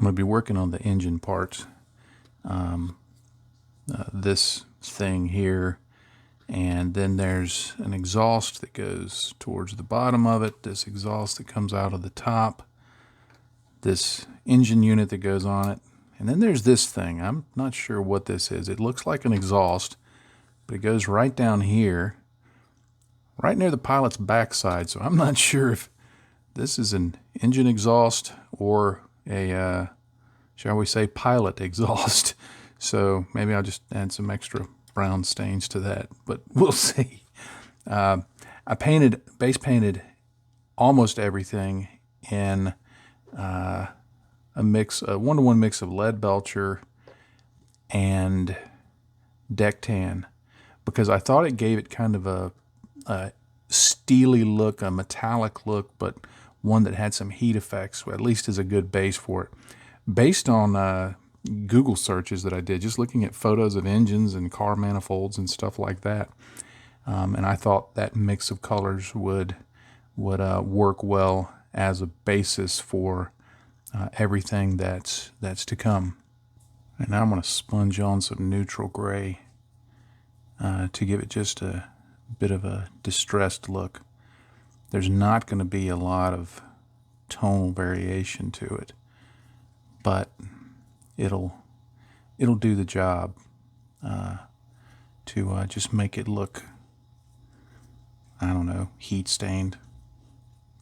going to be working on the engine parts. This thing here, and then there's an exhaust that goes towards the bottom of it, this exhaust that comes out of the top, this engine unit that goes on it, and then there's this thing. I'm not sure what this is. It looks like an exhaust, but it goes right down here, right near the pilot's backside, so I'm not sure if this is an engine exhaust or a, shall we say, pilot exhaust. So maybe I'll just add some extra brown stains to that, but we'll see. I base painted almost everything in a one-to-one mix of lead belcher and deck tan, because I thought it gave it kind of a steely look, a metallic look, but one that had some heat effects, at least as a good base for it. Based on Google searches that I did, just looking at photos of engines and car manifolds and stuff like that, and I thought that mix of colors would work well as a basis for everything that's to come. And now I'm going to sponge on some neutral gray to give it just a bit of a distressed look. There's not going to be a lot of tonal variation to it, but it'll do the job to just make it look, I don't know, heat stained.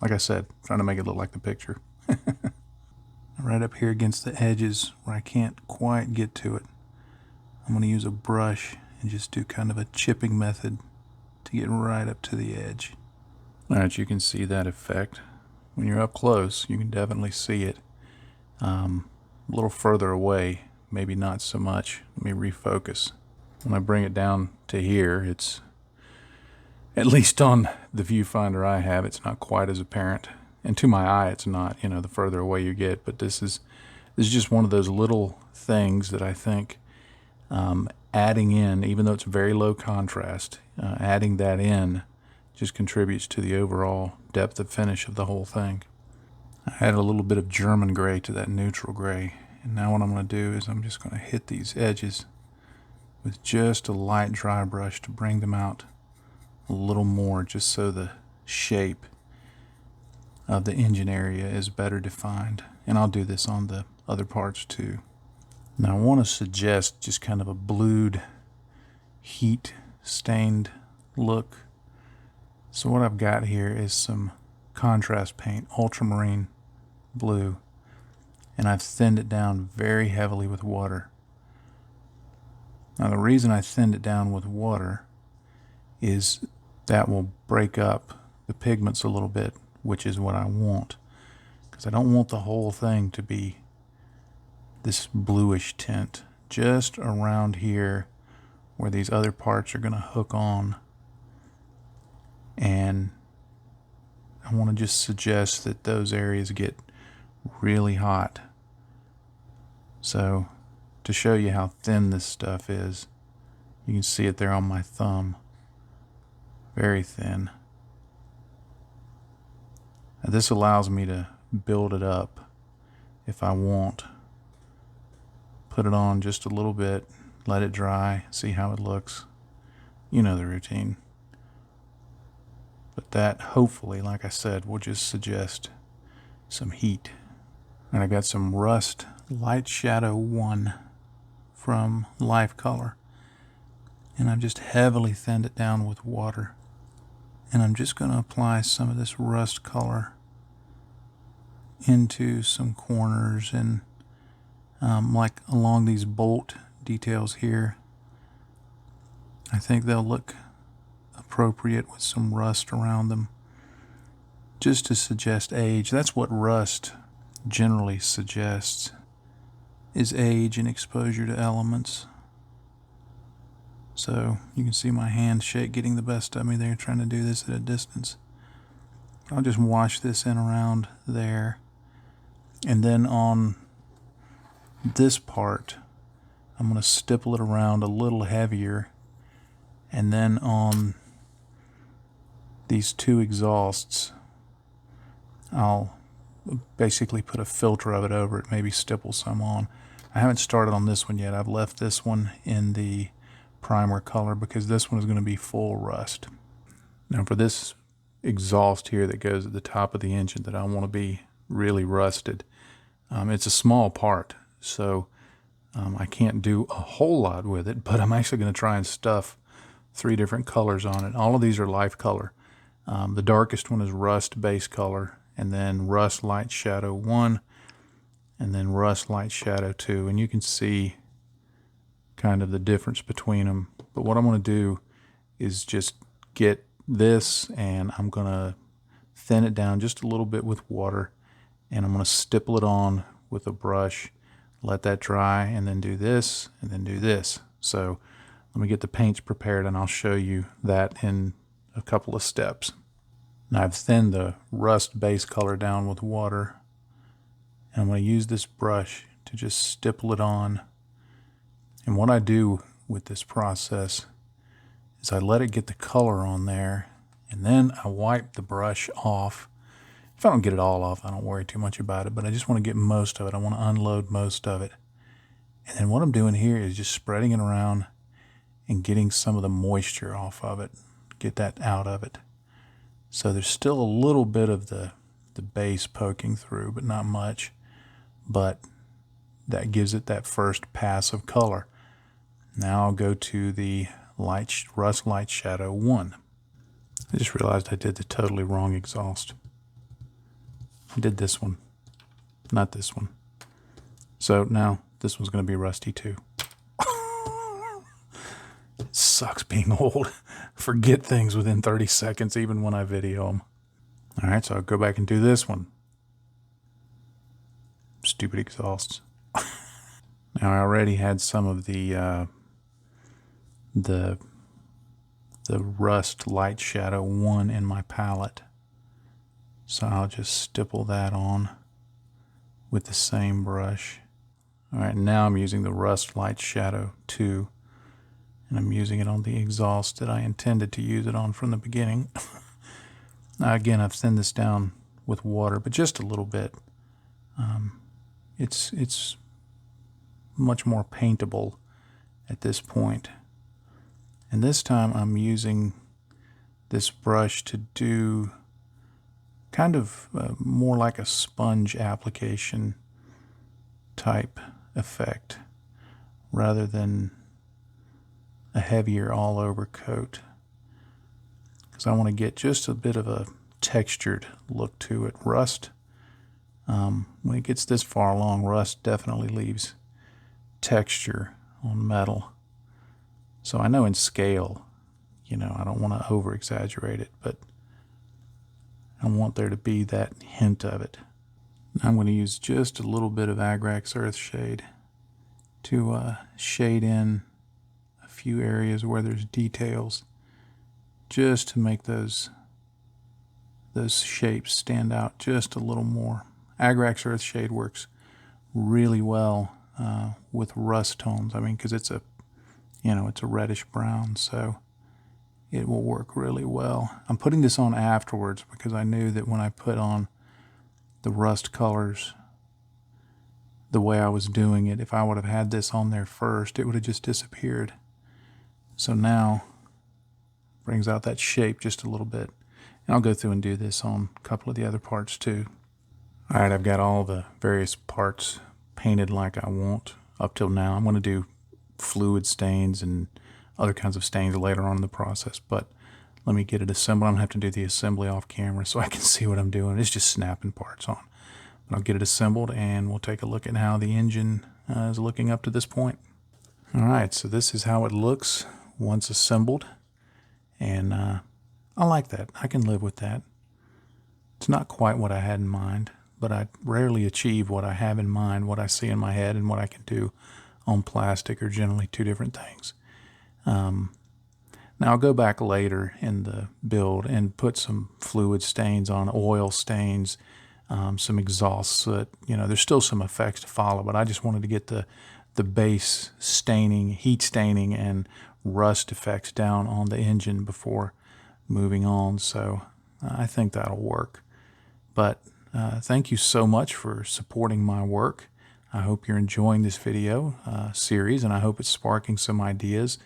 Like I said, trying to make it look like the picture. Right up here against the edges where I can't quite get to it, I'm going to use a brush and just do kind of a chipping method to get right up to the edge. Alright, you can see that effect. When you're up close, you can definitely see it. A little further away, maybe not so much. Let me refocus. When I bring it down to here, it's, at least on the viewfinder I have, it's not quite as apparent. And to my eye, it's not, you know, the further away you get. But this is just one of those little things that I think adding in, even though it's very low contrast, adding that in just contributes to the overall depth of finish of the whole thing. I added a little bit of German gray to that neutral gray. And now what I'm going to do is I'm just going to hit these edges with just a light dry brush to bring them out a little more, just so the shape of the engine area is better defined. And I'll do this on the other parts too. Now I want to suggest just kind of a blued, heat stained look. So what I've got here is some contrast paint, ultramarine blue, and I've thinned it down very heavily with water. Now the reason I thinned it down with water is that will break up the pigments a little bit, which is what I want, because I don't want the whole thing to be this bluish tint. Just around here where these other parts are going to hook on, and I want to just suggest that those areas get really hot. So to show you how thin this stuff is, you can see it there on my thumb. Very thin. Now this allows me to build it up if I want. Put it on just a little bit, let it dry, see how it looks. You know the routine. But that, hopefully, like I said, will just suggest some heat. And I got some Rust Light Shadow 1 from Life Color. And I've just heavily thinned it down with water. And I'm just going to apply some of this rust color into some corners and like along these bolt details here. I think they'll look appropriate with some rust around them, just to suggest age. That's what rust generally suggests, is age and exposure to elements. So you can see my hand shake getting the best of me there, trying to do this at a distance. I'll just wash this in around there, and then on this part I'm going to stipple it around a little heavier, and then on these two exhausts I'll basically put a filter of it over it, maybe stipple some on. I haven't started on this one yet. I've left this one in the primer color because this one is going to be full rust. Now for this exhaust here that goes at the top of the engine that I want to be really rusted, it's a small part, so I can't do a whole lot with it, but I'm actually going to try and stuff 3 different colors on it. All of these are life color. The darkest one is rust base color, and then rust light shadow 1, and then rust light shadow 2. And you can see kind of the difference between them. But what I'm going to do is just get this, and I'm going to thin it down just a little bit with water, and I'm going to stipple it on with a brush, let that dry, and then do this, and then do this. So let me get the paints prepared, and I'll show you that in a couple of steps. Now I've thinned the rust base color down with water, and I'm going to use this brush to just stipple it on. And what I do with this process is I let it get the color on there, and then I wipe the brush off. If I don't get it all off, I don't worry too much about it, but I just want to get most of it. I want to unload most of it. And then what I'm doing here is just spreading it around and getting some of the moisture off of it, get that out of it. So there's still a little bit of the base poking through, but not much. But that gives it that first pass of color. Now I'll go to the rust light shadow 1. I just realized I did the totally wrong exhaust. I did this one, not this one. So now this one's going to be rusty too. It sucks being old. Forget things within 30 seconds, even when I video them. All right, so I'll go back and do this one. Stupid exhausts. Now I already had some of the rust light shadow 1 in my palette, so I'll just stipple that on with the same brush. All right, now I'm using the rust light shadow 2, and I'm using it on the exhaust that I intended to use it on from the beginning. Now again, I've thinned this down with water, but just a little bit. It's much more paintable at this point. And this time I'm using this brush to do kind of more like a sponge application type effect rather than a heavier all over coat, because I want to get just a bit of a textured look to it. Rust, when it gets this far along, rust definitely leaves texture on metal. So I know in scale, you know, I don't want to over exaggerate it, but I want there to be that hint of it. Now I'm going to use just a little bit of Agrax Earthshade to shade in a few areas where there's details, just to make those shapes stand out just a little more. Agrax Earthshade works really well with rust tones. I mean, because it's a reddish brown, so it will work really well. I'm putting this on afterwards because I knew that when I put on the rust colors the way I was doing it, if I would have had this on there first, it would have just disappeared. So now brings out that shape just a little bit. And I'll go through and do this on a couple of the other parts too. All right, I've got all the various parts painted like I want up till now. I'm going to do fluid stains and other kinds of stains later on in the process, but let me get it assembled. I'm going to have to do the assembly off camera so I can see what I'm doing. It's just snapping parts on. But I'll get it assembled and we'll take a look at how the engine is looking up to this point. All right, so this is how it looks once assembled, and I like that. I can live with that. It's not quite what I had in mind, but I rarely achieve what I have in mind. What I see in my head and what I can do on plastic are generally two different things. Now I'll go back later in the build and put some fluid stains on, oil stains, some exhaust soot. You know, there's still some effects to follow, but I just wanted to get the base staining, heat staining, and rust effects down on the engine before moving on. So I think that'll work. But thank you so much for supporting my work. I hope you're enjoying this video series, and I hope it's sparking some ideas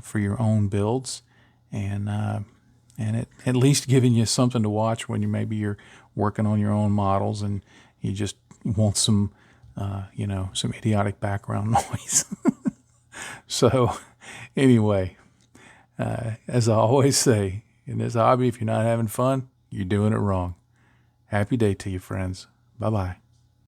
for your own builds, and at least giving you something to watch when you're working on your own models and you just want some some idiotic background noise. So anyway, as I always say, in this hobby, if you're not having fun, you're doing it wrong. Happy day to you, friends. Bye-bye.